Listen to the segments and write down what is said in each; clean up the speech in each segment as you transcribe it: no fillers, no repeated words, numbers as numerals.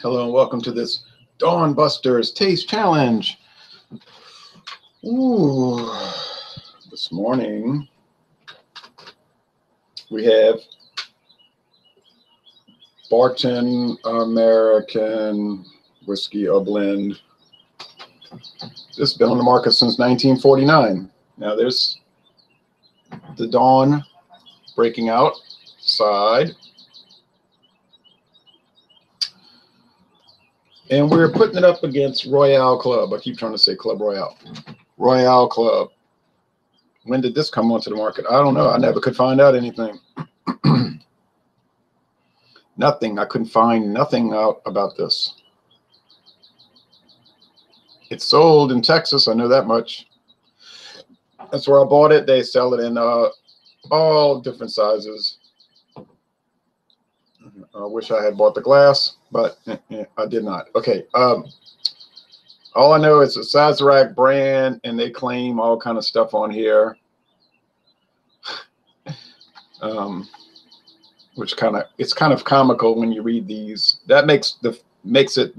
Hello and welcome to this Dawn Busters Taste Challenge. Ooh, this morning we have Barton American Whiskey, a blend. This has been on the market since 1949. Now there's the Dawn breaking out side. And we're putting it up against Royale Club. I keep trying to say Club Royale. Royale Club. When did this come onto the market? I don't know. I never could find out anything. Nothing. I couldn't find nothing out about this. It's sold in Texas. I know that much. That's where I bought it. They sell it in all different sizes. I wish I had bought the glass, but I did not. Okay. All I know is a Sazerac brand, and they claim all kind of stuff on here, which it's kind of comical when you read these. That makes it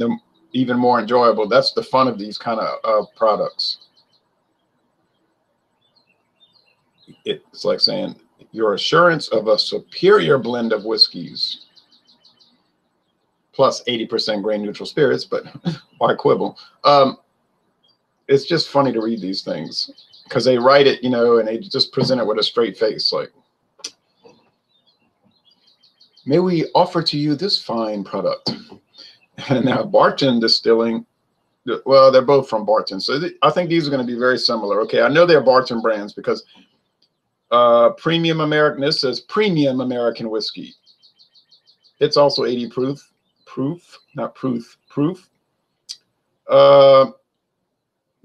even more enjoyable. That's the fun of these kind of products. It's like saying your assurance of a superior blend of whiskeys, plus 80% grain neutral spirits, but why quibble? It's just funny to read these things because they write it, and they just present it with a straight face. Like, may we offer to you this fine product. And now Barton Distilling, well, they're both from Barton. So I think these are going to be very similar. Okay, I know they're Barton brands because Premium American, this says Premium American Whiskey. It's also 80 proof. Proof. But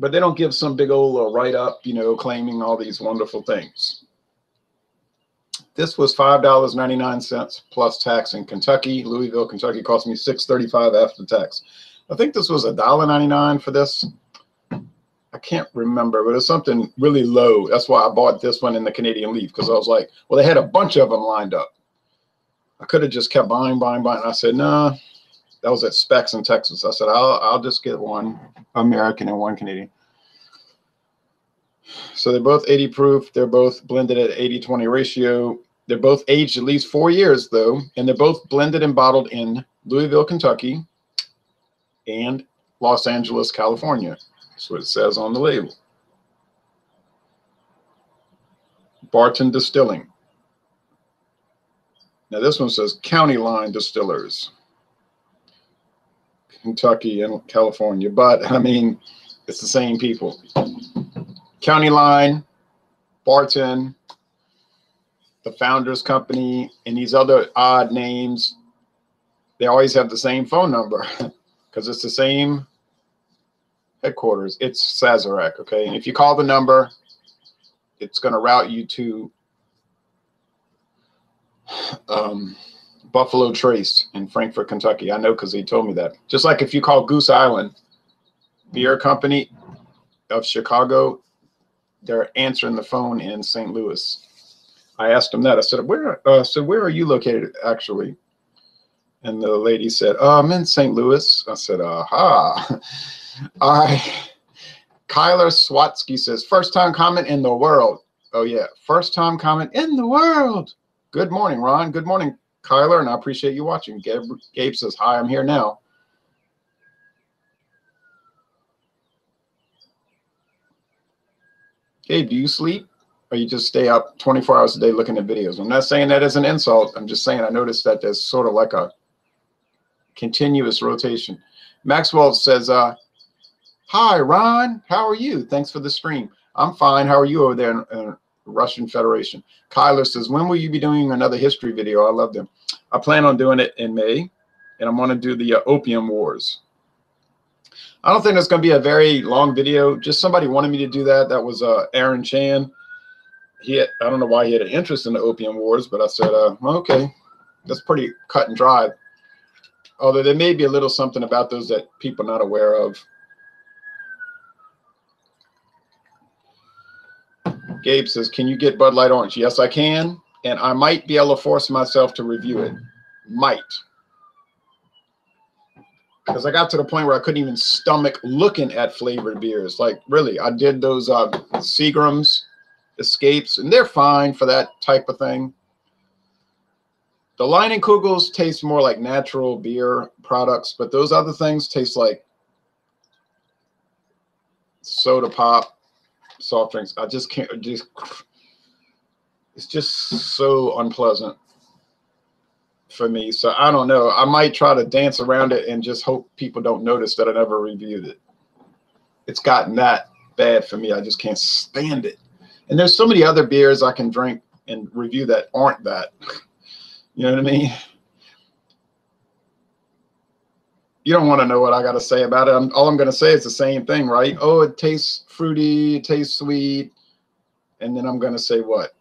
they don't give some big old write-up, claiming all these wonderful things. This was $5.99 plus tax in Kentucky. Louisville, Kentucky cost me $6.35 after tax. I think this was $1.99 for this. I can't remember, but it's something really low. That's why I bought this one in the Canadian Leaf, because I was like, well, they had a bunch of them lined up. I could have just kept buying. I said, nah. That was at Specs in Texas. I said, I'll just get one American and one Canadian. So they're both 80 proof. They're both blended at 80-20 ratio. They're both aged at least 4 years, though, and they're both blended and bottled in Louisville, Kentucky, and Los Angeles, California. That's what it says on the label. Barton Distilling. Now this one says County Line Distillers, Kentucky and California, but I mean, it's the same people. County Line, Barton, the Founders Company, and these other odd names, they always have the same phone number because it's the same headquarters. It's Sazerac, okay? And if you call the number, it's going to route you to Buffalo Trace in Frankfort, Kentucky. I know because he told me that. Just like if you call Goose Island Beer Company of Chicago, they're answering the phone in St. Louis. I asked him that. I said, where are you located actually? And the lady said, I'm in St. Louis. I said, aha. All right. Kyler Swatsky says, first time comment in the world. Oh yeah, first time comment in the world. Good morning, Ron. Good morning, Kyler, and I appreciate you watching. Gabe says, hi, I'm here now. Gabe, do you sleep or you just stay up 24 hours a day looking at videos? I'm not saying that as an insult. I'm just saying I noticed that there's sort of like a continuous rotation. Maxwell says, hi, Ron. How are you? Thanks for the stream. I'm fine. How are you over there in Russian Federation? Kyler says, when will you be doing another history video? I love them. I plan on doing it in May, and I'm going to do the Opium Wars. I don't think it's going to be a very long video. Just somebody wanted me to do that. That was Aaron Chan. I don't know why he had an interest in the Opium Wars, but I said, okay, that's pretty cut and dry. Although there may be a little something about those that people are not aware of. Gabe says, can you get Bud Light Orange? Yes, I can. And I might be able to force myself to review it. Might. because I got to the point where I couldn't even stomach looking at flavored beers. Like, really, I did those Seagram's Escapes, and they're fine for that type of thing. The Leinenkugels taste more like natural beer products, but those other things taste like soda pop, soft drinks. I just can't, it's just so unpleasant for me. So I don't know. I might try to dance around it and just hope people don't notice that I never reviewed it. It's gotten that bad for me. I just can't stand it. And there's so many other beers I can drink and review that aren't that. You know what I mean? You don't want to know what I got to say about it. All I'm going to say is the same thing, right? Oh, it tastes fruity, it tastes sweet. And then I'm going to say what?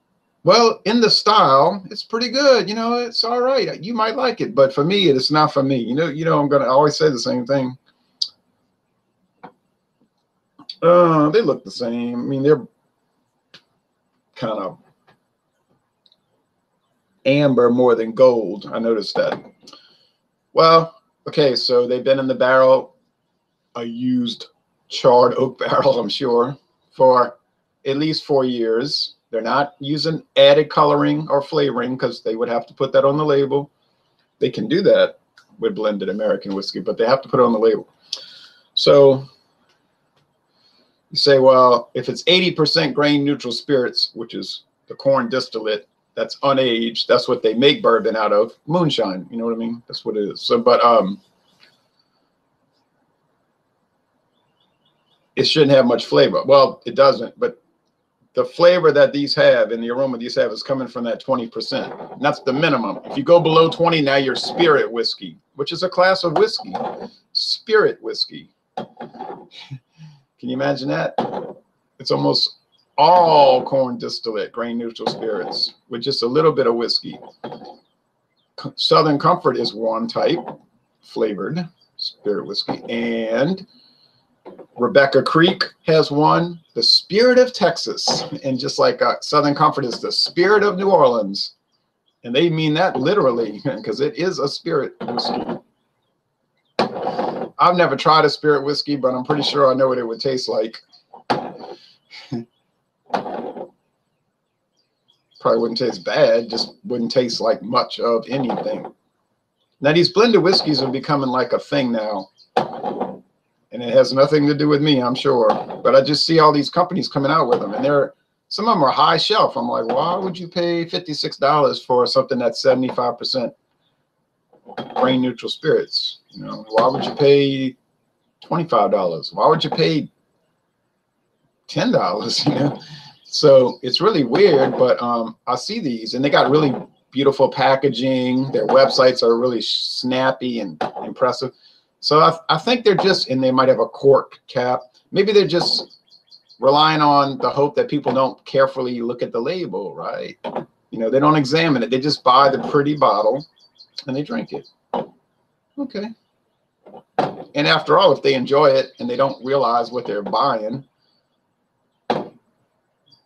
Well, in the style, it's pretty good. You know, it's all right. You might like it, but for me, it's not for me. You know, I'm going to always say the same thing. They look the same. I mean, they're kind of amber more than gold. I noticed that. Well, okay, so they've been in the barrel, a used charred oak barrel, I'm sure, for at least 4 years. They're not using added coloring or flavoring because they would have to put that on the label. They can do that with blended American whiskey, but they have to put it on the label. So you say, well, if it's 80% grain neutral spirits, which is the corn distillate, that's unaged, that's what they make bourbon out of, moonshine, you know what I mean? That's what it is. So, but it shouldn't have much flavor. Well, it doesn't, but the flavor that these have and the aroma these have is coming from that 20%. And that's the minimum. If you go below 20, now you're spirit whiskey, which is a class of whiskey. Spirit whiskey. Can you imagine that? It's almost all corn distillate, grain neutral spirits, with just a little bit of whiskey. Southern Comfort is one type, flavored spirit whiskey. And Rebecca Creek has one, the Spirit of Texas. And just like Southern Comfort is the Spirit of New Orleans. And they mean that literally, because it is a spirit whiskey. I've never tried a spirit whiskey, but I'm pretty sure I know what it would taste like. Probably wouldn't taste bad, just wouldn't taste like much of anything. Now, these blended whiskeys are becoming like a thing now. And it has nothing to do with me, I'm sure. But I just see all these companies coming out with them. And some of them are high shelf. I'm like, why would you pay $56 for something that's 75% grain neutral spirits? You know, why would you pay $25? Why would you pay $10? You know, so it's really weird. But I see these, and they got really beautiful packaging. Their websites are really snappy and impressive. So I think they're just, and they might have a cork cap. Maybe they're just relying on the hope that people don't carefully look at the label, right? You know, they don't examine it. They just buy the pretty bottle and they drink it. Okay. And after all, if they enjoy it and they don't realize what they're buying,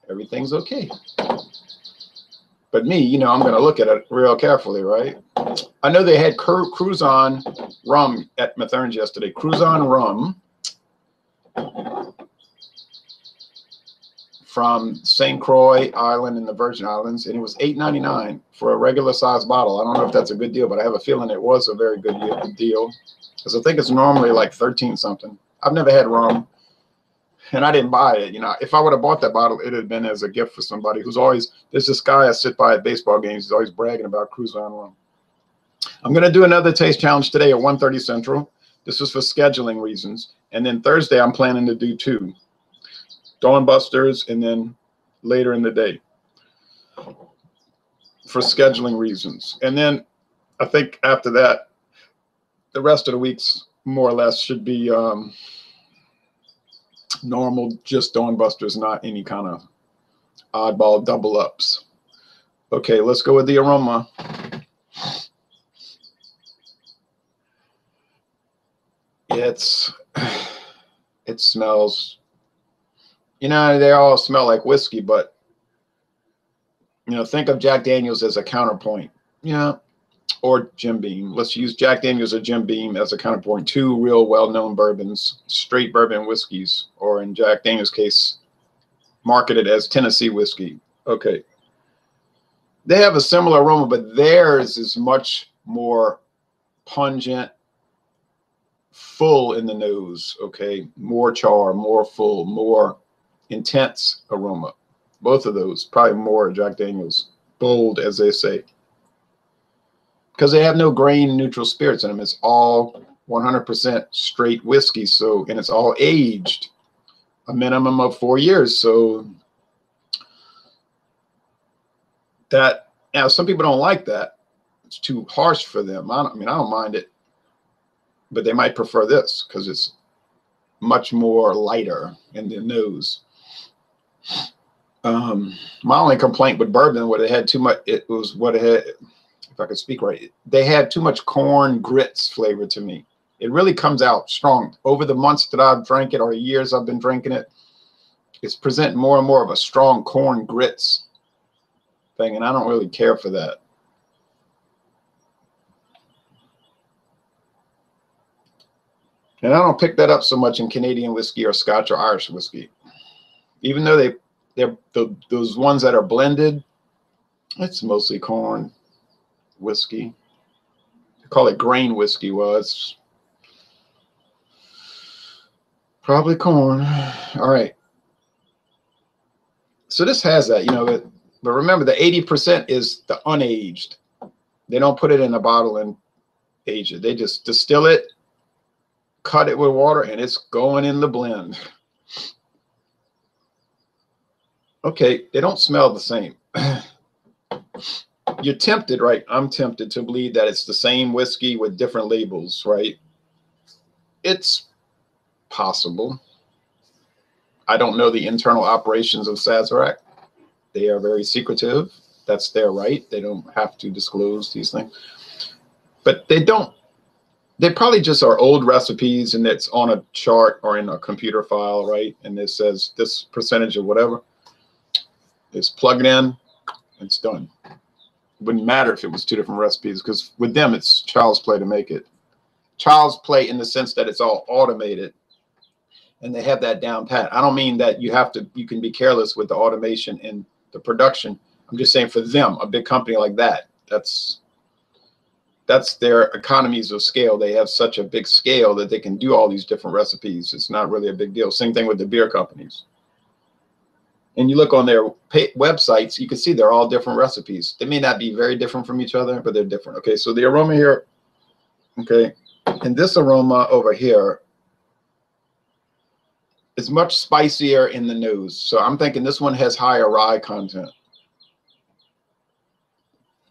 everything's okay. But me, you know, I'm going to look at it real carefully, right? I know they had Cruzan rum at Mathern's yesterday. Cruzan rum from St. Croix Island in the Virgin Islands, and it was $8.99 for a regular size bottle. I don't know if that's a good deal, but I have a feeling it was a very good deal, because I think it's normally like 13 something. I've never had rum, and I didn't buy it. You know, if I would have bought that bottle, it would have been as a gift for somebody who's always, there's this guy I sit by at baseball games. He's always bragging about Cruzan rum. I'm going to do another taste challenge today at 1:30 Central. This is for scheduling reasons. And then Thursday, I'm planning to do 2. Dawn Busters, and then later in the day for scheduling reasons. And then I think after that, the rest of the weeks more or less should be normal, just Dawn Busters, not any kind of oddball double ups. Okay, let's go with the aroma. It smells, you know, they all smell like whiskey, but, you know, think of Jack Daniels as a counterpoint. You know, or Jim Beam. Let's use Jack Daniels or Jim Beam as a counterpoint. Two real well-known bourbons, straight bourbon whiskeys, or in Jack Daniels' case, marketed as Tennessee whiskey. Okay. They have a similar aroma, but theirs is much more pungent, full in the nose, okay? More char, more full, more intense aroma. Both of those, probably more Jack Daniels. Bold, as they say. Because they have no grain neutral spirits in them. It's all 100% straight whiskey. So, and it's all aged a minimum of 4 years. So that, now some people don't like that. It's too harsh for them. I mean, I don't mind it, but they might prefer this because it's much more lighter in the nose. My only complaint with bourbon, what it had too much, it was what it had, if I could speak right, they had too much corn grits flavor to me. It really comes out strong. Over the months that I've drank it, or years I've been drinking it, it's presenting more and more of a strong corn grits thing, and I don't really care for that. And I don't pick that up so much in Canadian whiskey or Scotch or Irish whiskey. Even though they're those ones that are blended, it's mostly corn whiskey. They call it grain whiskey. Well, it's probably corn. All right. So this has that, you know, but remember the 80% is the unaged. They don't put it in a bottle and age it. They just distill it, cut it with water, and it's going in the blend. Okay, they don't smell the same. You're tempted, right? I'm tempted to believe that it's the same whiskey with different labels, right? It's possible. I don't know the internal operations of Sazerac. They are very secretive. That's their right. They don't have to disclose these things. But they don't. They probably just are old recipes, and it's on a chart or in a computer file, right? And it says this percentage of whatever. It's plug it in, it's done. It wouldn't matter if it was two different recipes, because with them, it's child's play to make it. Child's play in the sense that it's all automated, and they have that down pat. I don't mean that you can be careless with the automation and the production. I'm just saying for them, a big company like that, that's their economies of scale. They have such a big scale that they can do all these different recipes. It's not really a big deal. Same thing with the beer companies. And you look on their websites, you can see they're all different recipes. They may not be very different from each other, but they're different. Okay, so the aroma here, okay, and this aroma over here is much spicier in the nose. So I'm thinking this one has higher rye content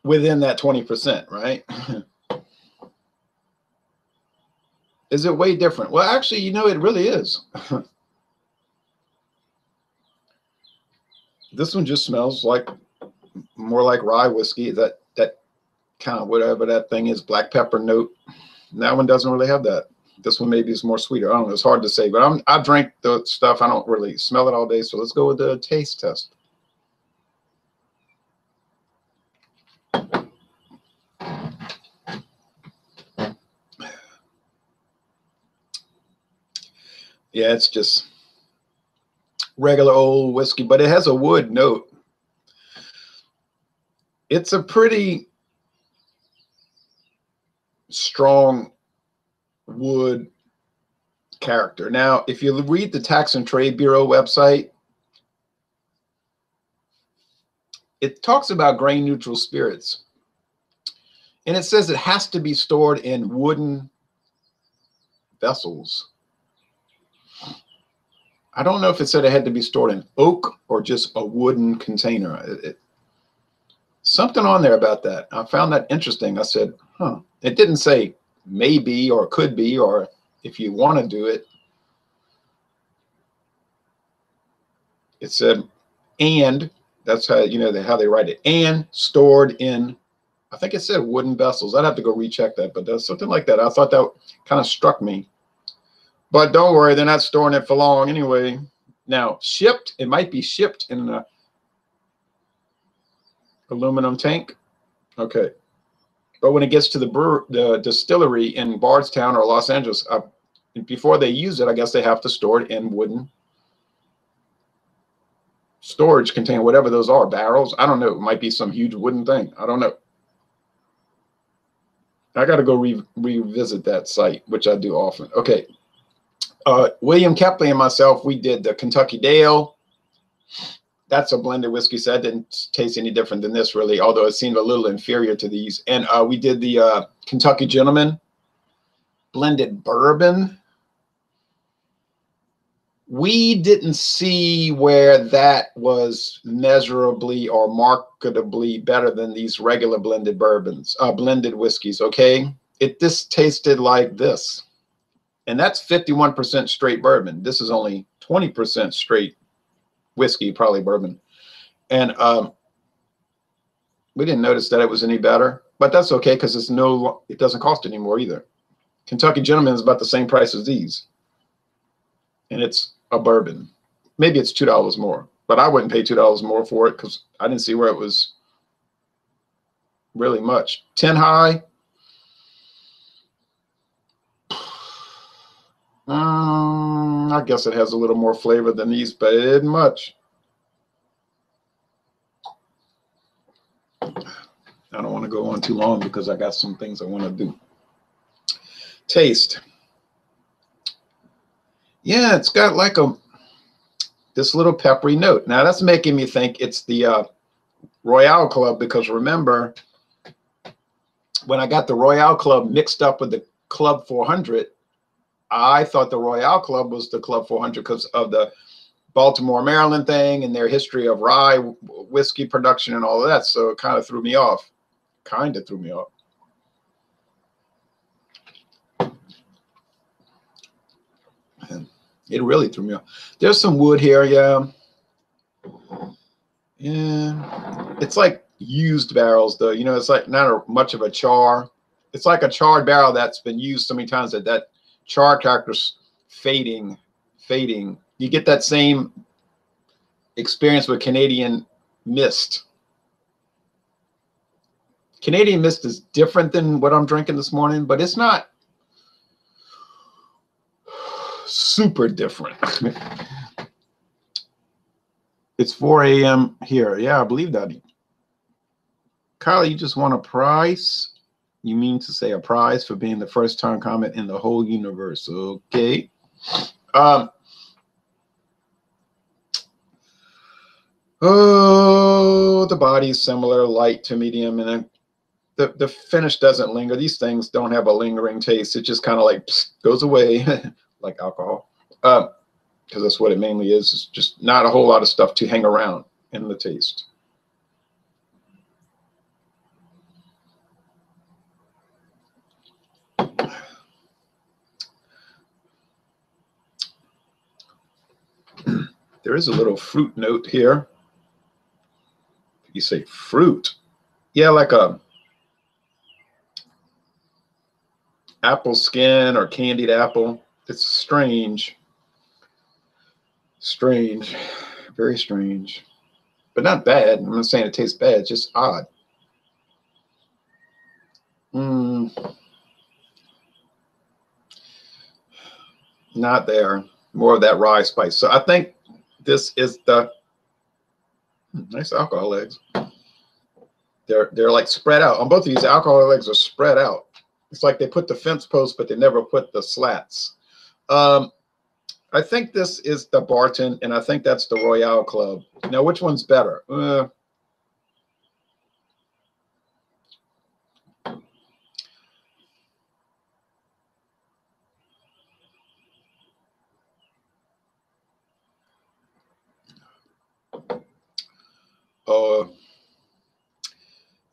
within that 20%, right? Is it way different? Well, actually, you know, it really is. This one just smells like more like rye whiskey, that kind of whatever that thing is, black pepper note. And that one doesn't really have that. This one maybe is more sweeter. I don't know. It's hard to say, but I drink the stuff. I don't really smell it all day. So let's go with the taste test. Yeah, it's just regular old whiskey, but it has a wood note. It's a pretty strong wood character. Now, if you read the Tax and Trade Bureau website, it talks about grain neutral spirits. And it says it has to be stored in wooden vessels. I don't know if it said it had to be stored in oak or just a wooden container. Something on there about that. I found that interesting. I said, huh. It didn't say maybe or could be or if you want to do it. It said, and that's how, you know, how they write it, and stored in, I think it said wooden vessels. I'd have to go recheck that, but there's something like that. I thought that kind of struck me. But don't worry, they're not storing it for long anyway. Now, shipped, it might be shipped in an aluminum tank. Okay. But when it gets to the distillery in Bardstown or Los Angeles, before they use it, I guess they have to store it in wooden storage container, whatever those are, barrels. I don't know. It might be some huge wooden thing. I don't know. I got to go revisit that site, which I do often. Okay. William Kepley and myself, we did the Kentucky Dale. That's a blended whiskey, so that didn't taste any different than this, really, although it seemed a little inferior to these. And we did the Kentucky Gentleman blended bourbon. We didn't see where that was measurably or marketably better than these regular blended bourbons, blended whiskeys, okay? It just tasted like this. And that's 51% straight bourbon. This is only 20% straight whiskey, probably bourbon. And we didn't notice that it was any better, but that's okay because it doesn't cost anymore either. Kentucky Gentleman is about the same price as these. And it's a bourbon. Maybe it's $2 more, but I wouldn't pay $2 more for it because I didn't see where it was really much. 10 high. I guess it has a little more flavor than these, but it isn't much. I don't want to go on too long because I got some things I want to do. Taste. Yeah, it's got like this little peppery note. Now that's making me think it's the Royale Club, because remember when I got the Royale Club mixed up with the Club 400, I thought the Royale Club was the Club 400 because of the Baltimore, Maryland thing and their history of rye whiskey production and all of that. So it kind of threw me off. Kind of threw me off. It really threw me off. There's some wood here, yeah. Yeah. It's like used barrels, though. You know, it's like not much of a char. It's like a charred barrel that's been used so many times that char character's fading. You get that same experience with Canadian Mist. Canadian Mist is different than what I'm drinking this morning, but it's not super different. It's 4 a.m. here. Yeah, I believe that. Kyle, you just want a prize? You mean to say a prize for being the first time comment in the whole universe? Okay. Oh, the body is similar, light to medium, and then the finish doesn't linger. These things don't have a lingering taste. It just kind of like goes away like alcohol, because that's what it mainly is. It's just not a whole lot of stuff to hang around in the taste. There is a little fruit note here. You say fruit. Yeah, like a apple skin or candied apple. It's strange. Strange. Very strange. But not bad. I'm not saying it tastes bad. It's just odd. Not there. More of that rye spice. So I think this is the nice alcohol legs. They're like spread out. On both of these, alcohol legs are spread out. It's like they put the fence posts, but they never put the slats. I think this is the Barton, and I think that's the Royale Club. Now, which one's better?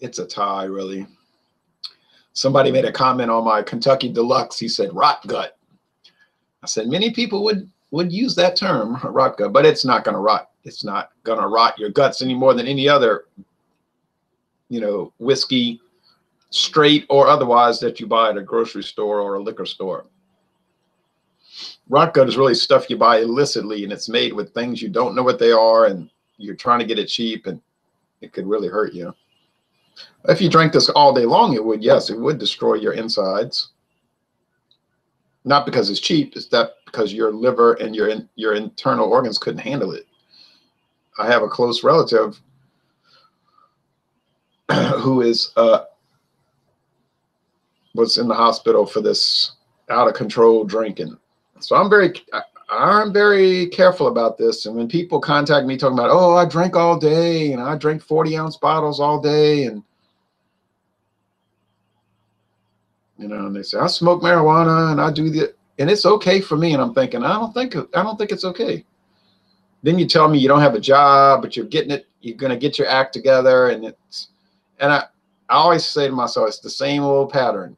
It's a tie, really. Somebody made a comment on my Kentucky Deluxe. He said, rot gut. I said, many people would use that term, rot gut, but it's not going to rot. It's not going to rot your guts any more than any other, you know, whiskey, straight or otherwise, that you buy at a grocery store or a liquor store. Rot gut is really stuff you buy illicitly, and it's made with things you don't know what they are, and you're trying to get it cheap, and it could really hurt you. If you drank this all day long, it would, yes, it would destroy your insides. Not because it's cheap, it's that because your liver and your internal organs couldn't handle it. I have a close relative who is was in the hospital for this out of control drinking. So I'm very careful about this. And when people contact me talking about, oh, I drank all day and I drank 40-ounce bottles all day, and you know, and they say I smoke marijuana and I do the, and it's okay for me. And I'm thinking, I don't think it's okay. Then you tell me you don't have a job, but you're getting it, you're going to get your act together. And I always say to myself, it's the same old pattern.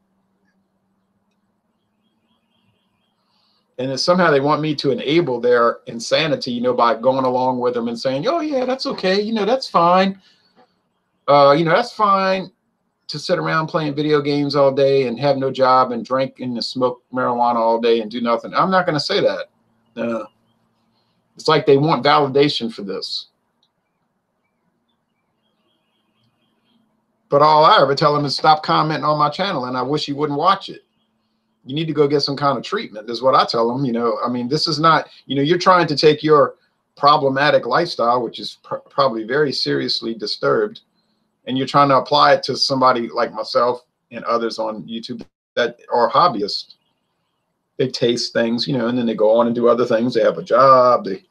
And it's somehow they want me to enable their insanity, you know, by going along with them and saying, oh yeah, that's okay. You know, that's fine. You know, that's fine to sit around playing video games all day and have no job and drink and smoke marijuana all day and do nothing. I'm not going to say that. It's like they want validation for this. But all I ever tell them is stop commenting on my channel, and I wish you wouldn't watch it. You need to go get some kind of treatment, is what I tell them. You know, I mean, this is not, you know, you're trying to take your problematic lifestyle, which is probably very seriously disturbed, and you're trying to apply it to somebody like myself and others on YouTube that are hobbyists. They taste things, you know, and then they go on and do other things. They have a job. They,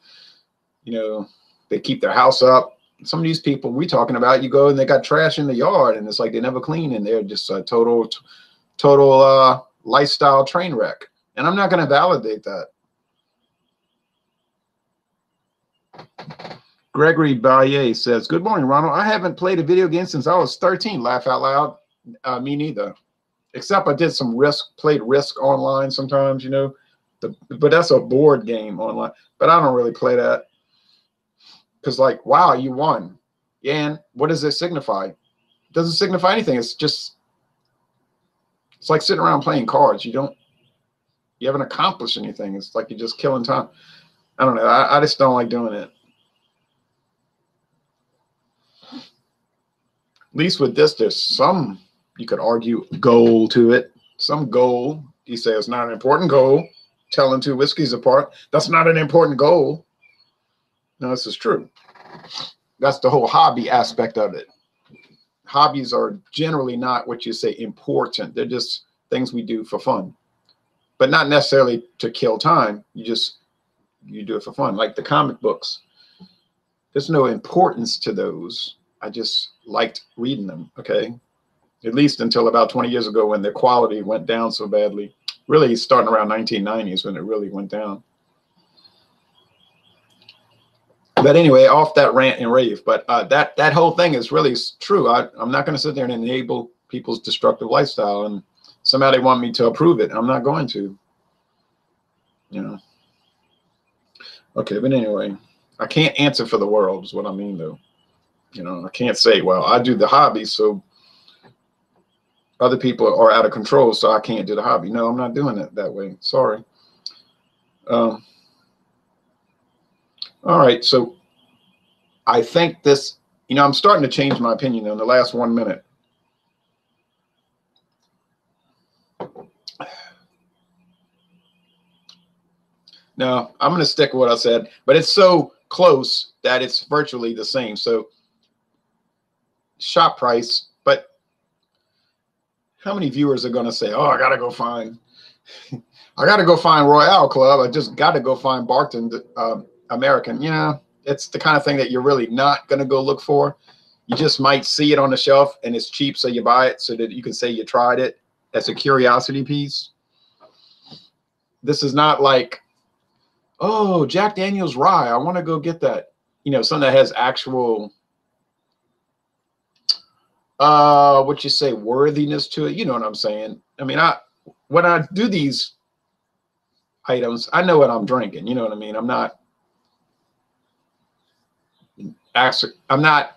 you know, they keep their house up. Some of these people we talking about, you go and they got trash in the yard, and it's like they never clean, and they're just a total lifestyle train wreck. And I'm not going to validate that. Gregory Baye says, good morning, Ronald. I haven't played a video game since I was 13. Laugh out loud. Me neither. Except I did some played Risk online sometimes, you know. But that's a board game online. But I don't really play that. Because like, wow, you won. Yeah, and what does it signify? It doesn't signify anything. It's just, it's like sitting around playing cards. You haven't accomplished anything. It's like you're just killing time. I don't know. I just don't like doing it. At least with this, there's some, you could argue, goal to it. Some goal. You say it's not an important goal. Telling two whiskeys apart. That's not an important goal. No, this is true. That's the whole hobby aspect of it. Hobbies are generally not what you say important. They're just things we do for fun, but not necessarily to kill time. You do it for fun. Like the comic books. There's no importance to those. I just liked reading them. Okay. At least until about 20 years ago when the quality went down so badly. Really starting around 1990s when it really went down. But anyway, off that rant and rave. But that whole thing is really true. I'm not going to sit there and enable people's destructive lifestyle, and somehow they want me to approve it. I'm not going to. You know. Okay, but anyway, I can't answer for the world is what I mean, though. You know, I can't say, well, I do the hobby, so other people are out of control, so I can't do the hobby. No, I'm not doing it that way. Sorry. All right, so I think this, you know, I'm starting to change my opinion in the last 1 minute. No, I'm going to stick with what I said, but it's so close that it's virtually the same. So shop price, but how many viewers are going to say, oh, I got to go find Royale Club. I just got to go find Barton, American. Yeah, it's the kind of thing that you're really not going to go look for. You just might see it on the shelf and it's cheap, so you buy it so that you can say you tried it. That's a curiosity piece. This is not like, oh, Jack Daniel's rye, I want to go get that. You know, something that has actual, what you say, worthiness to it. You know what I'm saying? I mean, when I do these items, I know what I'm drinking. You know what I mean? I'm not,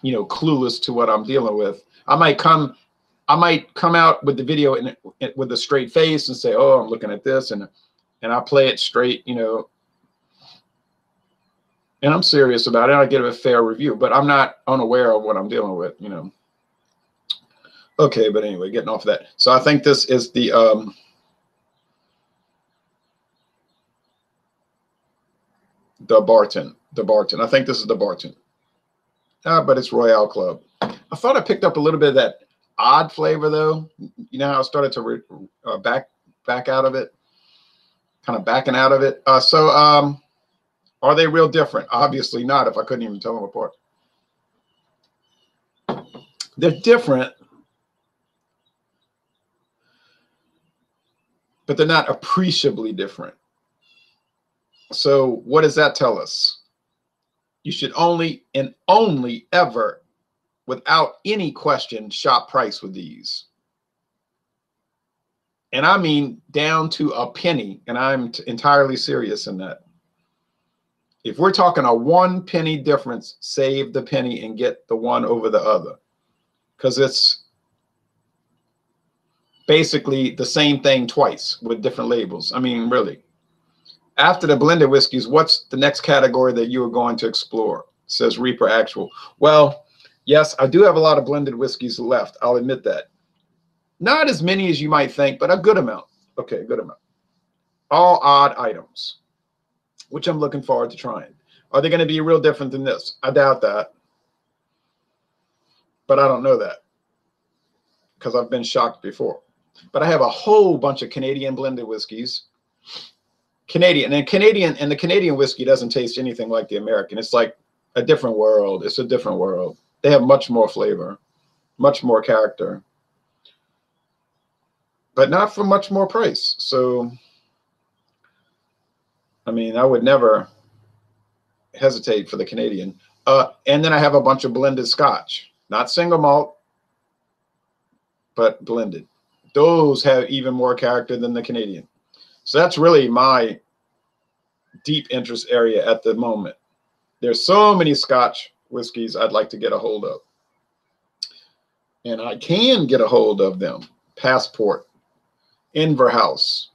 you know, clueless to what I'm dealing with. I might come out with the video with a straight face and say, oh, I'm looking at this, and I play it straight, you know, and I'm serious about it. I give it a fair review, but I'm not unaware of what I'm dealing with, you know. Okay, but anyway, getting off of that. So I think this is the Barton. The Barton. I think this is the Barton. But it's Royale Club. I thought I picked up a little bit of that odd flavor, though. You know how I started to back out of it, kind of backing out of it. So are they real different? Obviously not, if I couldn't even tell them apart. They're different, but they're not appreciably different. So what does that tell us? You should only and only ever, without any question, shop price with these. And I mean down to a penny, and I'm entirely serious in that. If we're talking a 1 penny difference, save the penny and get the one over the other, because it's basically the same thing twice with different labels. I mean, really. After the blended whiskeys, what's the next category that you are going to explore? It says Reaper Actual. Well, yes, I do have a lot of blended whiskeys left. I'll admit that. Not as many as you might think, but a good amount. Okay, good amount. All odd items, which I'm looking forward to trying. Are they going to be real different than this? I doubt that. But I don't know that because I've been shocked before. But I have a whole bunch of Canadian blended whiskeys. Canadian, and the Canadian whiskey doesn't taste anything like the American. It's like a different world. It's a different world. They have much more flavor, much more character, but not for much more price. So, I mean, I would never hesitate for the Canadian. And then I have a bunch of blended Scotch, not single malt, but blended. Those have even more character than the Canadian. So that's really my deep interest area at the moment. There's so many Scotch whiskeys I'd like to get a hold of. And I can get a hold of them. Passport, Inverhouse,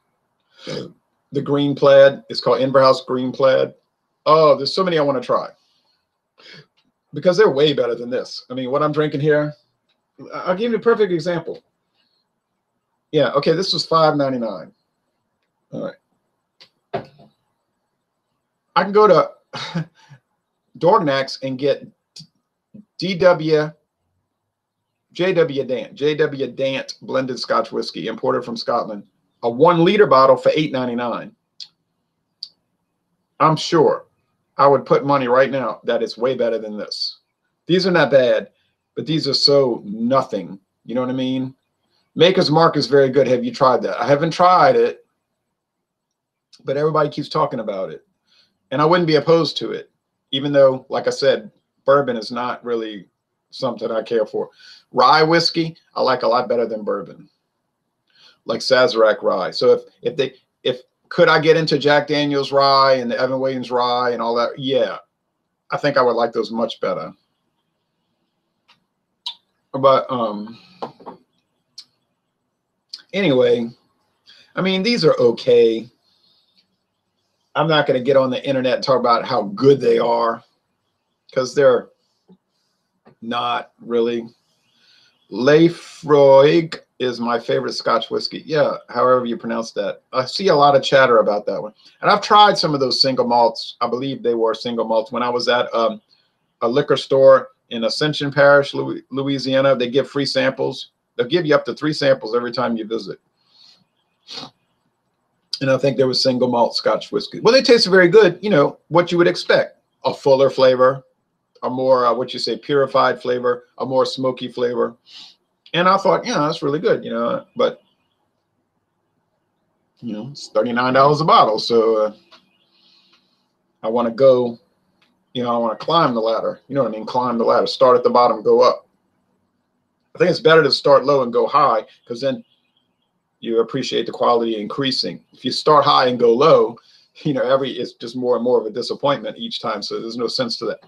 the Green Plaid. It's called Inverhouse Green Plaid. Oh, there's so many I want to try because they're way better than this. I mean, what I'm drinking here, I'll give you a perfect example. Yeah, okay, this was $5.99. All right. I can go to Dorgnac's and get JW Dant blended Scotch whiskey imported from Scotland, a 1 liter bottle for $8.99. I'm sure I would put money right now that it's way better than this. These are not bad, but these are so nothing. You know what I mean? Maker's Mark is very good. Have you tried that? I haven't tried it, but everybody keeps talking about it. And I wouldn't be opposed to it, even though, like I said, bourbon is not really something I care for. Rye whiskey, I like a lot better than bourbon, like Sazerac rye. So if could I get into Jack Daniel's rye and the Evan Williams rye and all that? Yeah, I think I would like those much better. But anyway, I mean, these are okay. I'm not going to get on the internet and talk about how good they are because they're not really. Laphroaig is my favorite Scotch whiskey. Yeah, however you pronounce that. I see a lot of chatter about that one. And I've tried some of those single malts. I believe they were single malts. When I was at a liquor store in Ascension Parish, Louisiana, they give free samples. They'll give you up to 3 samples every time you visit. And I think there was single malt Scotch whiskey. Well, they tasted very good. You know, what you would expect. A fuller flavor, a more, what you say, purified flavor, a more smoky flavor. And I thought, yeah, that's really good, you know. But, you know, it's $39 a bottle. So I want to go, you know, I want to climb the ladder. You know what I mean? Climb the ladder. Start at the bottom, go up. I think it's better to start low and go high because then you appreciate the quality increasing. If you start high and go low, you know, it's just more and more of a disappointment each time. So there's no sense to that.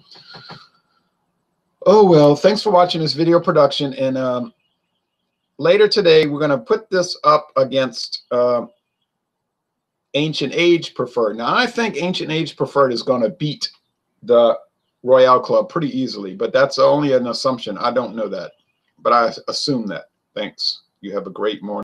Oh, well, thanks for watching this video production. And later today, we're going to put this up against Ancient Age Preferred. Now, I think Ancient Age Preferred is going to beat the Royale Club pretty easily, but that's only an assumption. I don't know that, but I assume that. Thanks. You have a great morning.